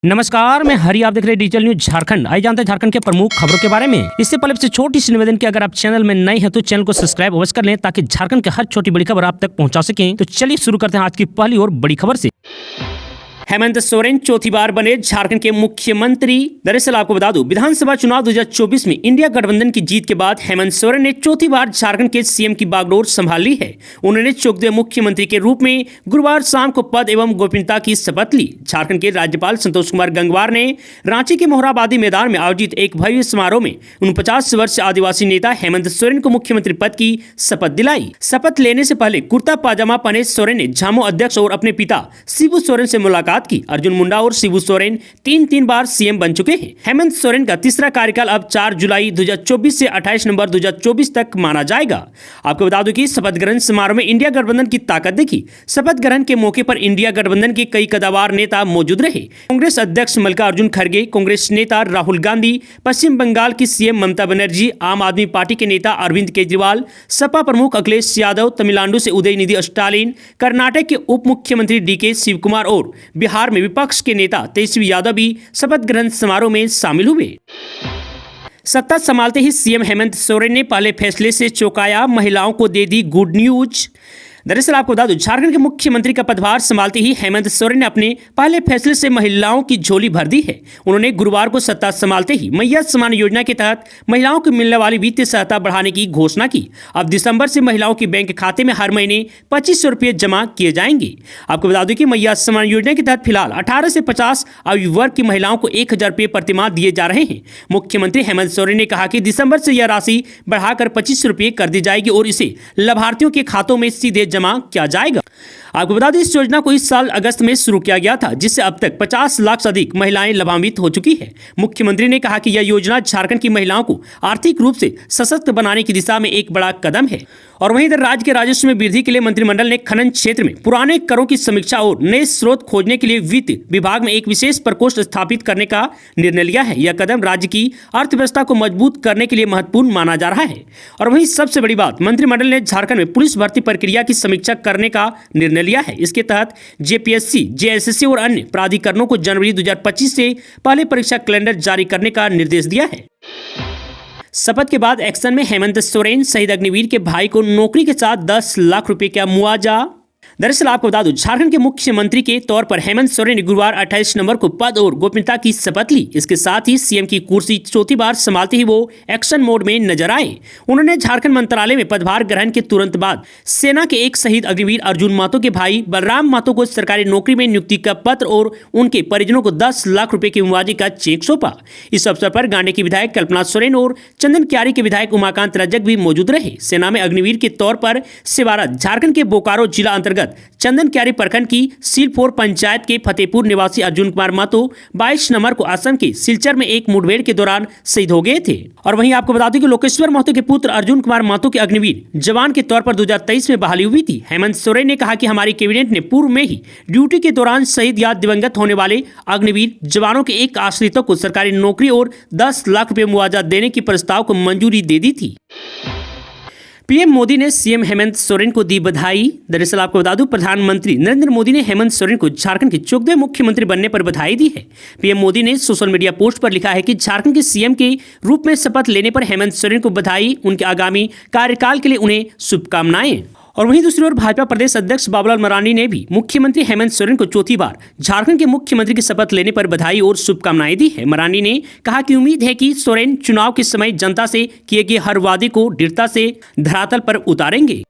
नमस्कार, मैं हरी, आप देख रहे हैं डिजिटल न्यूज झारखंड। आइए जानते हैं झारखंड के प्रमुख खबरों के बारे में। इससे पहले से छोटी सी निवेदन की अगर आप चैनल में नए हैं तो चैनल को सब्सक्राइब अवश्य कर लें ताकि झारखंड के हर छोटी बड़ी खबर आप तक पहुंचा सकें। तो चलिए शुरू करते हैं आज की पहली और बड़ी खबर से। हेमंत सोरेन चौथी बार बने झारखंड के मुख्यमंत्री। दरअसल आपको बता दूं, विधानसभा चुनाव 2024 में इंडिया गठबंधन की जीत के बाद हेमंत सोरेन ने चौथी बार झारखंड के सीएम की बागडोर संभाल ली है। उन्होंने चौथे मुख्यमंत्री के रूप में गुरुवार शाम को पद एवं गोपनीयता की शपथ ली। झारखंड के राज्यपाल संतोष कुमार गंगवार ने रांची के मोहराबादी मैदान में आयोजित एक भव्य समारोह में 49 वर्षीय आदिवासी नेता हेमंत सोरेन को मुख्यमंत्री पद की शपथ दिलाई। शपथ लेने से पहले कुर्ता पाजामा पहने सोरेन ने झामो अध्यक्ष और अपने पिता शिबू सोरेन से मुलाकात की। अर्जुन मुंडा और शिबू सोरेन तीन बार सीएम बन चुके हैं। हेमंत सोरेन का तीसरा कार्यकाल अब 4 जुलाई 2024 से 28 नवंबर 2024 तक माना जाएगा। आपको बता दूं कि शपथ ग्रहण समारोह में इंडिया गठबंधन की ताकत देखी। शपथ ग्रहण के मौके पर इंडिया गठबंधन के कई कद्दावर नेता मौजूद रहे। कांग्रेस अध्यक्ष मल्लिकार्जुन खड़गे, कांग्रेस नेता राहुल गांधी, पश्चिम बंगाल की सीएम ममता बनर्जी, आम आदमी पार्टी के नेता अरविंद केजरीवाल, सपा प्रमुख अखिलेश यादव, तमिलनाडु से उदयनिधि स्टालिन, कर्नाटक के उप मुख्यमंत्री डीके शिव कुमार और बिहार में विपक्ष के नेता तेजस्वी यादव भी शपथ ग्रहण समारोह में शामिल हुए। सत्ता संभालते ही सीएम हेमंत सोरेन ने पहले फैसले से चौंकाया, महिलाओं को दे दी गुड न्यूज। दरअसल आपको बता दूं, झारखंड के मुख्यमंत्री का पदभार संभालते ही हेमंत सोरेन ने अपने पहले फैसले से महिलाओं की झोली भर दी है। उन्होंने गुरुवार को सत्ता संभालते ही मैया सम्मान योजना के तहत महिलाओं को मिलने वाली वित्तीय सहायता बढ़ाने की घोषणा की। अब दिसंबर से महिलाओं के बैंक खाते में हर महीने 2500 रुपये जमा किए जाएंगे। आपको बता दूं कि मैया सम्मान योजना के तहत फिलहाल 18 से 50 आयु वर्ग की महिलाओं को 1000 रुपये प्रतिमाह दिए जा रहे हैं। मुख्यमंत्री हेमंत सोरेन ने कहा कि दिसंबर से यह राशि बढ़ाकर 2500 रुपये कर दी जाएगी और इसे लाभार्थियों के खातों में सीधे जमा किया जाएगा। आपको बता दें, इस योजना को इस साल अगस्त में शुरू किया गया था, जिससे अब तक 50 लाख से अधिक महिलाएं लाभान्वित हो चुकी है। मुख्यमंत्री ने कहा कि यह योजना झारखंड की महिलाओं को आर्थिक रूप से सशक्त बनाने की दिशा में एक बड़ा कदम है। और वहीं इधर राज्य के राजस्व में वृद्धि के लिए मंत्रिमंडल ने खनन क्षेत्र में पुराने करों की समीक्षा और नए स्रोत खोजने के लिए वित्त विभाग में एक विशेष प्रकोष्ठ स्थापित करने का निर्णय लिया है। यह कदम राज्य की अर्थव्यवस्था को मजबूत करने के लिए महत्वपूर्ण माना जा रहा है। और वहीं सबसे बड़ी बात, मंत्रिमंडल ने झारखंड में पुलिस भर्ती प्रक्रिया की समीक्षा करने का निर्णय लिया है। इसके तहत जेपीएससी, जेएसएससी और अन्य प्राधिकरणों को जनवरी 2025 से पहले परीक्षा कैलेंडर जारी करने का निर्देश दिया है। शपथ के बाद एक्शन में हेमंत सोरेन, शहीद अग्निवीर के भाई को नौकरी के साथ 10 लाख रुपए का मुआवजा। दरअसल आपको बता दूं, झारखंड के मुख्यमंत्री के तौर पर हेमंत सोरेन ने गुरुवार 28 नवंबर को पद और गोपनीयता की शपथ ली। इसके साथ ही सीएम की कुर्सी चौथी बार संभालते ही वो एक्शन मोड में नजर आए। उन्होंने झारखंड मंत्रालय में पदभार ग्रहण के तुरंत बाद सेना के एक शहीद अग्निवीर अर्जुन महतो के भाई बलराम महतो को सरकारी नौकरी में नियुक्ति का पत्र और उनके परिजनों को 10 लाख रुपए के मुआवजे का चेक सौंपा। इस अवसर पर गांडे की विधायक कल्पना सोरेन और चंदन क्यारी के विधायक उमाकांत रजक भी मौजूद रहे। सेना में अग्निवीर के तौर पर सेवारत झारखंड के बोकारो जिला अंतर्गत चंदन क्यारी प्रखंड की सीलफोर पंचायत के फतेहपुर निवासी अर्जुन कुमार महतो 22 नवंबर को असम के सिलचर में एक मुठभेड़ के दौरान शहीद हो गए थे। और वहीं आपको बता दें कि लोकेश्वर महतो के पुत्र अर्जुन कुमार महतो के अग्निवीर जवान के तौर पर 2023 में बहाली हुई थी। हेमंत सोरेन ने कहा कि हमारी कैबिनेट ने पूर्व में ही ड्यूटी के दौरान शहीद या दिवंगत होने वाले अग्निवीर जवानों के एक आश्रितों को सरकारी नौकरी और 10 लाख रुपए मुआवजा देने की प्रस्ताव को मंजूरी दे दी थी। पीएम मोदी ने सीएम हेमंत सोरेन को दी बधाई। दरअसल आपको बता दूं, प्रधानमंत्री नरेंद्र मोदी ने हेमंत सोरेन को झारखंड के चौथे मुख्यमंत्री बनने पर बधाई दी है। पीएम मोदी ने सोशल मीडिया पोस्ट पर लिखा है कि झारखंड के सीएम के रूप में शपथ लेने पर हेमंत सोरेन को बधाई, उनके आगामी कार्यकाल के लिए उन्हें शुभकामनाएं। और वहीं दूसरी ओर भाजपा प्रदेश अध्यक्ष बाबूलाल मरांडी ने भी मुख्यमंत्री हेमंत सोरेन को चौथी बार झारखंड के मुख्यमंत्री की शपथ लेने पर बधाई और शुभकामनाएं दी है। मरांडी ने कहा कि उम्मीद है कि सोरेन चुनाव के समय जनता से किए गए हर वादे को दृढ़ता से धरातल पर उतारेंगे।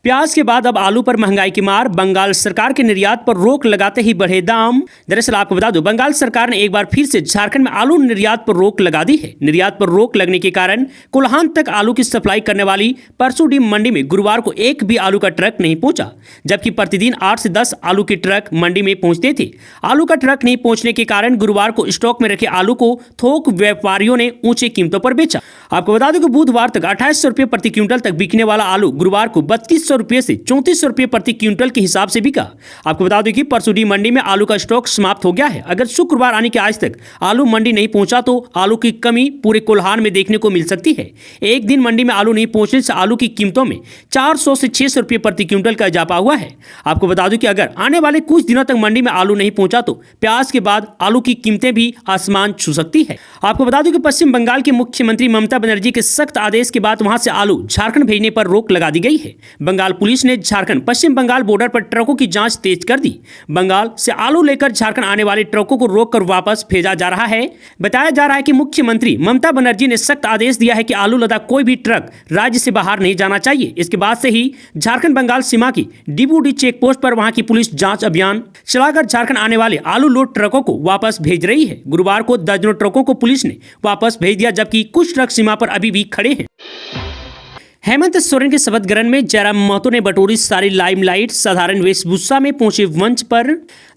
प्याज के बाद अब आलू पर महंगाई की मार, बंगाल सरकार के निर्यात पर रोक लगाते ही बढ़े दाम। दरअसल आपको बता दूं, बंगाल सरकार ने एक बार फिर से झारखंड में आलू निर्यात पर रोक लगा दी है। निर्यात पर रोक लगने के कारण कोल्हान तक आलू की सप्लाई करने वाली परसोडी मंडी में गुरुवार को एक भी आलू का ट्रक नहीं पहुंचा, जबकि प्रतिदिन 8 से 10 आलू के ट्रक मंडी में पहुंचते थे। आलू का ट्रक नहीं पहुंचने के कारण गुरुवार को स्टॉक में रखे आलू को थोक व्यापारियों ने ऊंचे कीमतों पर बेचा। आपको बता दें कि बुधवार तक 2800 रुपये प्रति क्विंटल तक बिकने वाला आलू गुरुवार को 3200 3300 रुपये से 3400 रुपये प्रति क्विंटल के हिसाब से बिका। आपको बता दें कि परसों मंडी में आलू का स्टॉक समाप्त हो गया है। अगर शुक्रवार आने के आज तक आलू मंडी नहीं पहुंचा तो आलू की कमी पूरे कोल्हान में देखने को मिल सकती है। एक दिन मंडी में आलू नहीं पहुंचने से आलू की कीमतों में 400 से 600 रुपये प्रति क्विंटल का इजाफा हुआ है। आपको बता दूं कि अगर आने वाले कुछ दिनों तक मंडी में आलू नहीं पहुंचा तो प्याज के बाद आलू की कीमतें भी आसमान छू सकती है। आपको बता दूं कि पश्चिम बंगाल के मुख्यमंत्री ममता बनर्जी के सख्त आदेश के बाद वहां से आलू झारखंड भेजने पर रोक लगा दी गई है। बंगाल पुलिस ने झारखंड पश्चिम बंगाल बॉर्डर पर ट्रकों की जांच तेज कर दी। बंगाल से आलू लेकर झारखंड आने वाले ट्रकों को रोककर वापस भेजा जा रहा है। बताया जा रहा है कि मुख्यमंत्री ममता बनर्जी ने सख्त आदेश दिया है कि आलू लदा कोई भी ट्रक राज्य से बाहर नहीं जाना चाहिए। इसके बाद से ही झारखंड बंगाल सीमा की डिबूडी चेक पोस्ट पर वहां की पुलिस जांच अभियान चलाकर झारखंड आने वाले आलू लोड ट्रकों को वापस भेज रही है। गुरुवार को दर्जनों ट्रकों को पुलिस ने वापस भेज दिया, जबकि कुछ ट्रक सीमा पर अभी भी खड़े हैं। हेमंत सोरेन के शपथ ग्रहण में जयराम महतो ने बटोरी सारी लाइमलाइट। साधारण वेशभूषा में पहुंचे मंच पर।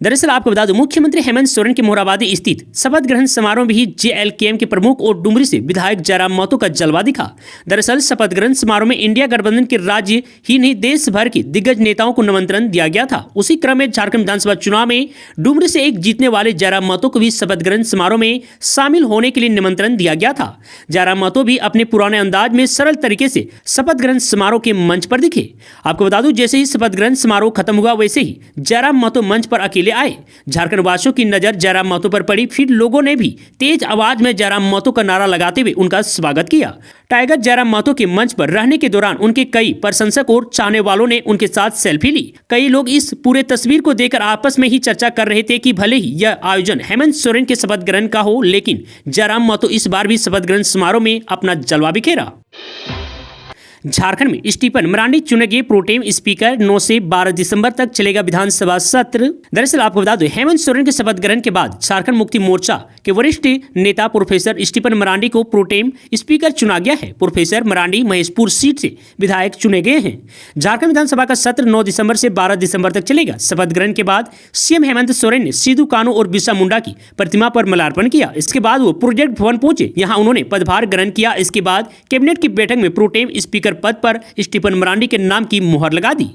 दरअसल आपको बता दूं, मुख्यमंत्री हेमंत सोरेन के मोरहाबादी स्थित शपथ ग्रहण समारोह में ही जेएलकेएम के प्रमुख और डुमरी से विधायक जयराम महतो का जलवा दिखा। दरअसल शपथ ग्रहण समारोह में इंडिया गठबंधन के राज्य ही नहीं देश भर के दिग्गज नेताओं को निमंत्रण दिया गया था। उसी क्रम में झारखंड विधानसभा चुनाव में डुमरी से एक जीतने वाले जयराम महतो को भी शपथ ग्रहण समारोह में शामिल होने के लिए निमंत्रण दिया गया था। जयराम महतो भी अपने पुराने अंदाज में सरल तरीके से शपथ ग्रहण समारोह के मंच पर दिखे। आपको बता दूं, जैसे ही शपथ ग्रहण समारोह खत्म हुआ वैसे ही जयराम महतो मंच पर अकेले आए। झारखंड वासियों की नजर जयराम महतो पर पड़ी। फिर लोगों ने भी तेज आवाज में जयराम महतो का नारा लगाते हुए उनका स्वागत किया। टाइगर जयराम महतो के मंच पर रहने के दौरान उनके कई प्रशंसक और चाहने वालों ने उनके साथ सेल्फी ली। कई लोग इस पूरे तस्वीर को देखकर आपस में ही चर्चा कर रहे थे कि भले ही यह आयोजन हेमंत सोरेन के शपथ ग्रहण का हो, लेकिन जयराम महतो इस बार भी शपथ ग्रहण समारोह में अपना जलवा बिखेरा। झारखंड में स्टीफन मरांडी चुने गए प्रोटेम स्पीकर। 9 से 12 दिसंबर तक चलेगा विधानसभा सत्र। दरअसल आपको बता दें, हेमंत सोरेन के शपथ ग्रहण के बाद झारखंड मुक्ति मोर्चा के वरिष्ठ नेता प्रोफेसर स्टीफन मरांडी को प्रोटेम स्पीकर चुना गया है। प्रोफेसर मरांडी महेशपुर सीट से विधायक चुने गए हैं। झारखंड विधानसभा का सत्र 9 दिसंबर से 12 दिसंबर तक चलेगा। शपथ ग्रहण के बाद सीएम हेमंत सोरेन ने सिद्धू कान्हू और बिरसा मुंडा की प्रतिमा पर माल्यार्पण किया। इसके बाद वो प्रोजेक्ट भवन पहुंचे, यहाँ उन्होंने पदभार ग्रहण किया। इसके बाद कैबिनेट की बैठक में प्रोटेम स्पीकर पद पर स्टीफन मरांडी के नाम की मुहर लगा दी।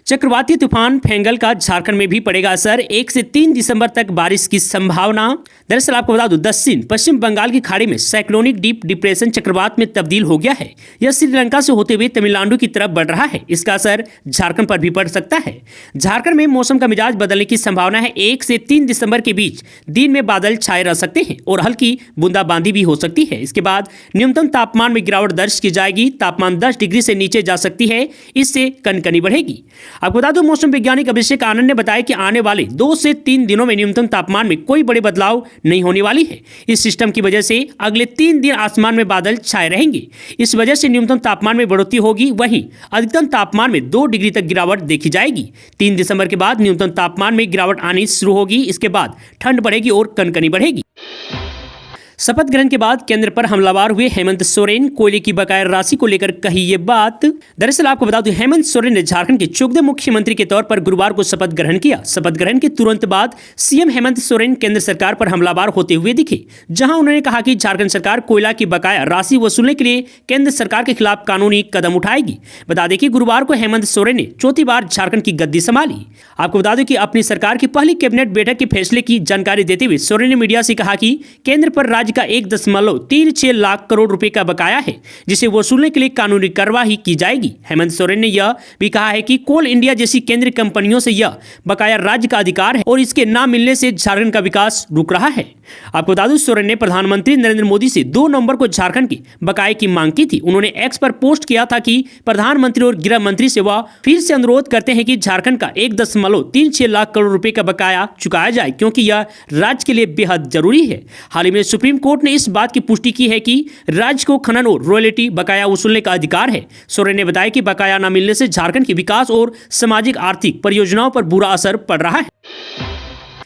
चक्रवाती तूफान फेंगल का झारखंड में भी पड़ेगा असर। 1 से 3 दिसंबर तक बारिश की संभावना। दरअसल आपको बता दूं, दक्षिण पश्चिम बंगाल की खाड़ी में साइक्लोनिक डीप डिप्रेशन चक्रवात में तब्दील हो गया है। यह श्रीलंका से होते हुए तमिलनाडु की तरफ बढ़ रहा है। इसका असर झारखंड पर भी पड़ सकता है। झारखंड में मौसम का मिजाज बदलने की संभावना है। 1 से 3 दिसंबर के बीच दिन में बादल छाए रह सकते हैं और हल्की बूंदाबांदी भी हो सकती है। इसके बाद न्यूनतम तापमान में गिरावट दर्ज की जाएगी। तापमान 10 डिग्री से नीचे जा सकती है। इससे कनकनी बढ़ेगी। आपको बता दूं, मौसम वैज्ञानिक अभिषेक आनंद ने बताया कि आने वाले 2 से 3 दिनों में न्यूनतम तापमान में कोई बड़े बदलाव नहीं होने वाली है। इस सिस्टम की वजह से अगले 3 दिन आसमान में बादल छाए रहेंगे। इस वजह से न्यूनतम तापमान में बढ़ोतरी होगी, वहीं अधिकतम तापमान में 2 डिग्री तक गिरावट देखी जाएगी। 3 दिसंबर के बाद न्यूनतम तापमान में गिरावट आनी शुरू होगी। इसके बाद ठंड बढ़ेगी और कनकनी बढ़ेगी। शपथ ग्रहण के बाद केंद्र पर हमलावर हुए हेमंत सोरेन। कोयले की बकाया राशि को लेकर कही ये बात। दरअसल आपको बता दूं, हेमंत सोरेन ने झारखंड के चौथे मुख्यमंत्री के तौर पर गुरुवार को शपथ ग्रहण किया। शपथ ग्रहण के तुरंत बाद सीएम हेमंत सोरेन केंद्र सरकार पर हमलावर होते हुए दिखे, जहां उन्होंने कहा कि झारखंड सरकार कोयला की बकाया राशि वसूलने के लिए केंद्र सरकार के खिलाफ कानूनी कदम उठाएगी। बता दें कि गुरुवार को हेमंत सोरेन ने चौथी बार झारखंड की गद्दी संभाली। आपको बता दें कि अपनी सरकार की पहली कैबिनेट बैठक के फैसले की जानकारी देते हुए सोरेन ने मीडिया से कहा कि केंद्र पर राज्य का 1.36 लाख करोड़ रुपए का बकाया है, जिसे वसूलने के लिए कानूनी कार्रवाई की जाएगी। हेमंत सोरेन ने यह भी कहा है कि कोल इंडिया जैसी केंद्रीय कंपनियों से यह बकाया राज्य का अधिकार है और इसके न मिलने से झारखंड का विकास रुक रहा है। आपको बता दूं, सोरेन ने प्रधानमंत्री नरेंद्र मोदी से 2 नवंबर को झारखंड के बकाये की मांग की थी। उन्होंने एक्स पर पोस्ट किया था कि प्रधानमंत्री और गृह मंत्री से वह फिर से अनुरोध करते हैं कि झारखंड का 1.36 लाख करोड़ रुपए का बकाया चुकाया जाए, क्योंकि यह राज्य के लिए बेहद जरूरी है। हाल ही में सुप्रीम कोर्ट ने इस बात की पुष्टि की है कि राज्य को खनन और रॉयल्टी बकाया वसूलने का अधिकार है। सोरेन ने बताया कि बकाया न मिलने से झारखंड के विकास और सामाजिक आर्थिक परियोजनाओं पर बुरा असर पड़ रहा है।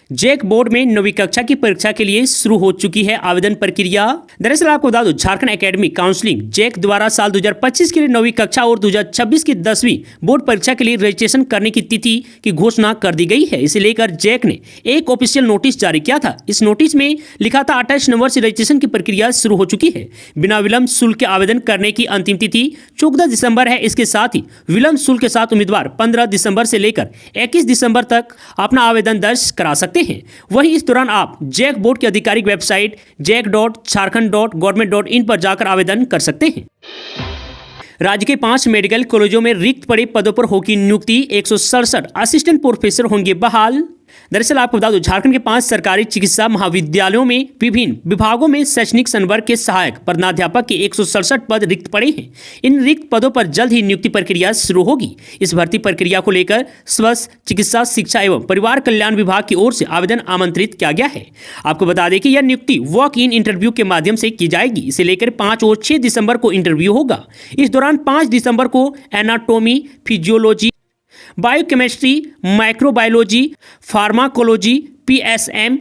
जैक बोर्ड में 9वीं कक्षा की परीक्षा के लिए शुरू हो चुकी है आवेदन प्रक्रिया। दरअसल आपको बता दूं, झारखंड एकेडमिक काउंसलिंग जैक द्वारा साल 2025 के लिए 9वीं कक्षा और 2026 की 10वीं बोर्ड परीक्षा के लिए रजिस्ट्रेशन करने की तिथि की घोषणा कर दी गई है। इसे लेकर जैक ने एक ऑफिशियल नोटिस जारी किया था। इस नोटिस में लिखा था 28 नवंबर से रजिस्ट्रेशन की प्रक्रिया शुरू हो चुकी है। बिना विलंब शुल्क के आवेदन करने की अंतिम तिथि 14 दिसंबर है। इसके साथ ही विलंब शुल्क के साथ उम्मीदवार 15 दिसंबर से लेकर 21 दिसंबर तक अपना आवेदन दर्ज करा सकते हैं। वहीं इस दौरान आप जैक बोर्ड की आधिकारिक वेबसाइट jack.jharkhand.government.in पर जाकर आवेदन कर सकते हैं। राज्य के 5 मेडिकल कॉलेजों में रिक्त पड़े पदों पर होगी नियुक्ति। 167 असिस्टेंट प्रोफेसर होंगे बहाल। दरअसल आपको बता दूं, झारखंड के 5 सरकारी चिकित्सा महाविद्यालयों में विभिन्न विभागों में शैक्षणिक संवर्ग के सहायक प्रधानाध्यापक के 167 पद रिक्त पड़े हैं। इन रिक्त पदों पर जल्द ही नियुक्ति प्रक्रिया शुरू होगी। इस भर्ती प्रक्रिया को लेकर स्वास्थ्य, चिकित्सा, शिक्षा एवं परिवार कल्याण विभाग की ओर से आवेदन आमंत्रित किया गया है। आपको बता दें कि यह नियुक्ति वॉक इन इंटरव्यू के माध्यम से की जाएगी। इसे लेकर 5 और 6 दिसंबर को इंटरव्यू होगा। इस दौरान 5 दिसंबर को anatomy, physiology, biochemistry, microbiology, pharmacology, PSM,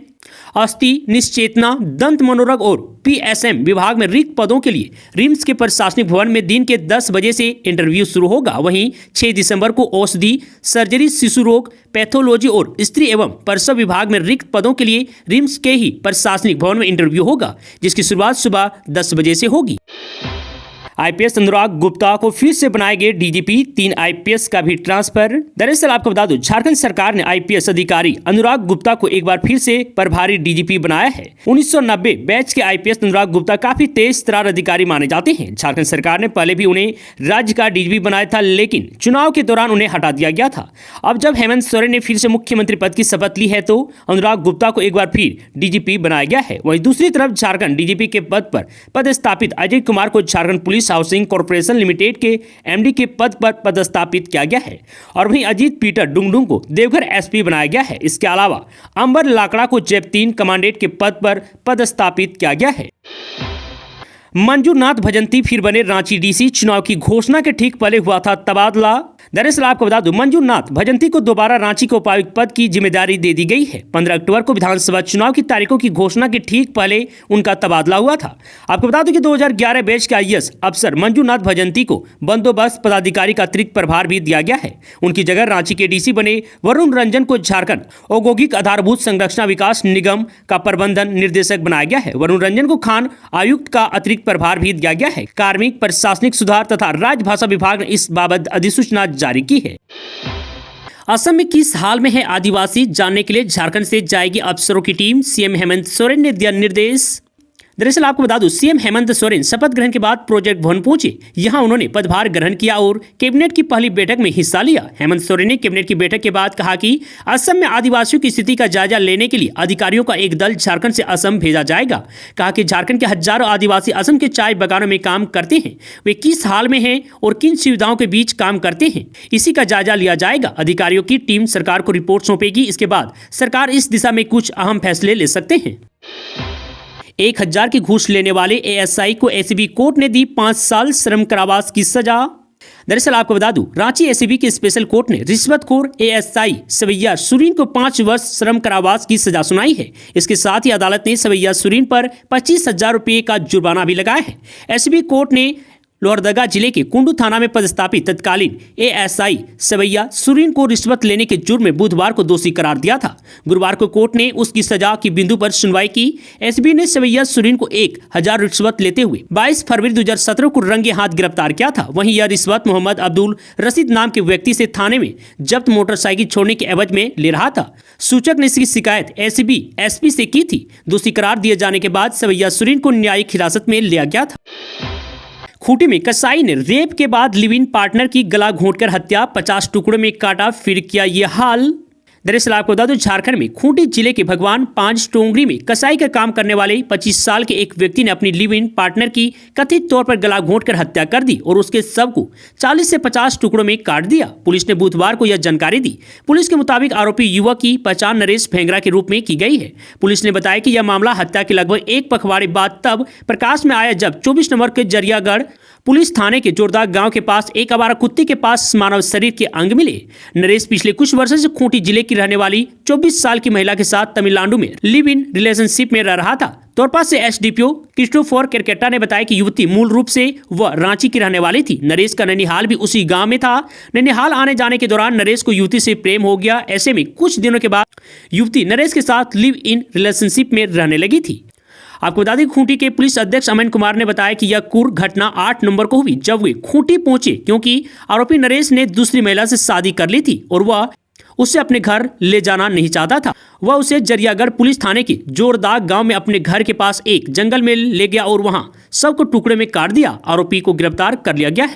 अस्थि निश्चेतना, दंत मनोरोग और पीएसएम विभाग में रिक्त पदों के लिए रिम्स के प्रशासनिक भवन में दिन के 10 बजे से इंटरव्यू शुरू होगा। वहीं 6 दिसंबर को औषधि, सर्जरी, शिशु रोग, पैथोलॉजी और स्त्री एवं प्रसव विभाग में रिक्त पदों के लिए रिम्स के ही प्रशासनिक भवन में इंटरव्यू होगा, जिसकी शुरुआत सुबह 10 बजे से होगी। आईपीएस अनुराग गुप्ता को फिर से बनाए गए डीजीपी, 3 आईपीएस का भी ट्रांसफर। दरअसल आपको बता दूं, झारखंड सरकार ने आईपीएस अधिकारी अनुराग गुप्ता को एक बार फिर से प्रभारी डीजीपी बनाया है। 1990 बैच के आईपीएस अनुराग गुप्ता काफी तेज तर्रार अधिकारी माने जाते हैं। झारखंड सरकार ने पहले भी उन्हें राज्य का डीजीपी बनाया था, लेकिन चुनाव के दौरान उन्हें हटा दिया गया था। अब जब हेमंत सोरेन ने फिर से मुख्यमंत्री पद की शपथ ली है तो अनुराग गुप्ता को एक बार फिर डीजीपी बनाया गया है। वहीं दूसरी तरफ झारखंड डीजीपी के पद पर पदस्थापित अजय कुमार को Jharkhand police housing corporation limited के एमडी के पद पर पदस्थापित किया गया है। और वहीं अजीत पीटर डुंगडुंग को देवघर एसपी बनाया गया है। इसके अलावा अंबर लाकड़ा को जैप 3 कमांडेंट के पद पर पदस्थापित किया गया है। मंजूनाथ भजंती फिर बने रांची डीसी। चुनाव की घोषणा के ठीक पहले हुआ था तबादला। दरअसल आपको बता दूं, मंजूनाथ भजंती को दोबारा रांची के उपायुक्त पद की जिम्मेदारी दे दी गई है। 15 अक्टूबर को विधानसभा चुनाव की तारीखों की घोषणा के ठीक पहले उनका तबादला हुआ था। आपको बता दूं कि 2011 बैच के आईएएस अफसर मंजूनाथ भजंती को बंदोबस्त पदाधिकारी का अतिरिक्त प्रभार भी दिया गया है। उनकी जगह रांची के डीसी बने वरुण रंजन को झारखंड औद्योगिक आधारभूत संरचना विकास निगम का प्रबंधन निर्देशक बनाया गया है। वरुण रंजन को खान आयुक्त का अतिरिक्त प्रभार भी दिया गया है। कार्मिक, प्रशासनिक सुधार तथा राजभाषा विभाग ने इस बाबत अधिसूचना जारी की है। असम में किस हाल में है आदिवासी, जानने के लिए झारखंड से जाएगी अफसरों की टीम। सीएम हेमंत सोरेन ने दिया निर्देश। दरअसल आपको बता दूं, सीएम हेमंत सोरेन शपथ ग्रहण के बाद प्रोजेक्ट भवन पहुंचे। यहां उन्होंने पदभार ग्रहण किया और कैबिनेट की पहली बैठक में हिस्सा लिया। हेमंत सोरेन ने कैबिनेट की बैठक के बाद कहा कि असम में आदिवासियों की स्थिति का जायजा लेने के लिए अधिकारियों का एक दल झारखंड से असम भेजा जाएगा। कहा कि झारखंड के हजारों आदिवासी असम के चाय बागानों में काम करते हैं। वे किस हाल में हैं और किन सुविधाओं के बीच काम करते हैं, इसी का जायजा लिया जाएगा। अधिकारियों की टीम सरकार को रिपोर्ट सौंपेगी। इसके बाद सरकार इस दिशा में कुछ अहम फैसले ले सकते हैं। 1000 की घूस लेने वाले एएसआई को एसीबी कोर्ट ने दी 5 साल श्रम कारावास की सजा। दरअसल आपको बता दूं, रांची एसीबी की स्पेशल कोर्ट ने रिश्वतखोर एएसआई सवैया सुरीन को 5 वर्ष श्रम कारावास की सजा सुनाई है। इसके साथ ही अदालत ने सवैया सुरीन पर 25,000 रुपये का जुर्माना भी लगाया है। एसीबी कोर्ट ने लोहरदगा जिले के कुंडू थाना में पदस्थापित तत्कालीन एएसआई सवैया सुरीन को रिश्वत लेने के जुर्म में बुधवार को दोषी करार दिया था। गुरुवार को कोर्ट ने उसकी सजा की बिंदु पर सुनवाई की। एसबी ने सवैया सुरीन को 1000 रिश्वत लेते हुए 22 फरवरी 2017 को रंगे हाथ गिरफ्तार किया था। वहीं यह रिश्वत मोहम्मद अब्दुल रशीद नाम के व्यक्ति से थाने में जब्त मोटरसाइकिल छोड़ने के एवज में ले रहा था। सूचक ने इसकी शिकायत एसीबी एसपी से की थी। दोषी करार दिए जाने के बाद सवैया सुरीन को न्यायिक हिरासत में लिया गया था। खूंटी में कसाई ने रेप के बाद लिव इन पार्टनर की गला घोंटकर हत्या, 50 टुकड़ों में काटा, फिर किया ये हाल। दरअसल आपको बता दूं, झारखंड में खूंटी जिले के भगवान 5 टोंगरी में कसाई का काम करने वाले 25 साल के एक व्यक्ति ने अपनी लिव इन पार्टनर की कथित तौर पर गला घोंटकर हत्या कर दी और उसके शव को 40 से 50 टुकड़ों में काट दिया। पुलिस ने बुधवार को यह जानकारी दी। पुलिस के मुताबिक आरोपी युवक की पहचान नरेश भेंगरा के रूप में की गई है। पुलिस ने बताया कि यह मामला हत्या के लगभग 1 पखवाड़े बाद तब प्रकाश में आया जब 24 नवंबर के जरियागढ़ पुलिस थाने के जोरदार गांव के पास एक आवारा कुत्ते के पास मानव शरीर के अंग मिले। नरेश पिछले कुछ वर्षों से खूंटी जिले की रहने वाली 24 साल की महिला के साथ तमिलनाडु में लिव इन रिलेशनशिप में रह रहा था। तोरपा से एसडीपीओ क्रिस्टोफर केरकेटा ने बताया कि युवती मूल रूप से वह रांची की रहने वाली थी। नरेश का नैनीहाल भी उसी गांव में था। नैनीहाल आने जाने के दौरान नरेश को युवती से प्रेम हो गया। ऐसे में कुछ दिनों के बाद युवती नरेश के साथ लिव इन रिलेशनशिप में रहने लगी थी। आपको बता दें, खूंटी के पुलिस अधीक्षक अमन कुमार ने बताया कि यह क्रूर घटना 8 नवंबर को हुई, जब वे खूंटी पहुंचे, क्योंकि आरोपी नरेश ने दूसरी महिला से शादी कर ली थी और वह उसे अपने घर ले जाना नहीं चाहता था। वह उसे जरियागढ़ पुलिस थाने के जोरदाग गांव में अपने घर के पास एक जंगल में ले गया और वहां सबको टुकड़े में काट दिया। आरोपी को गिरफ्तार कर लिया गया है।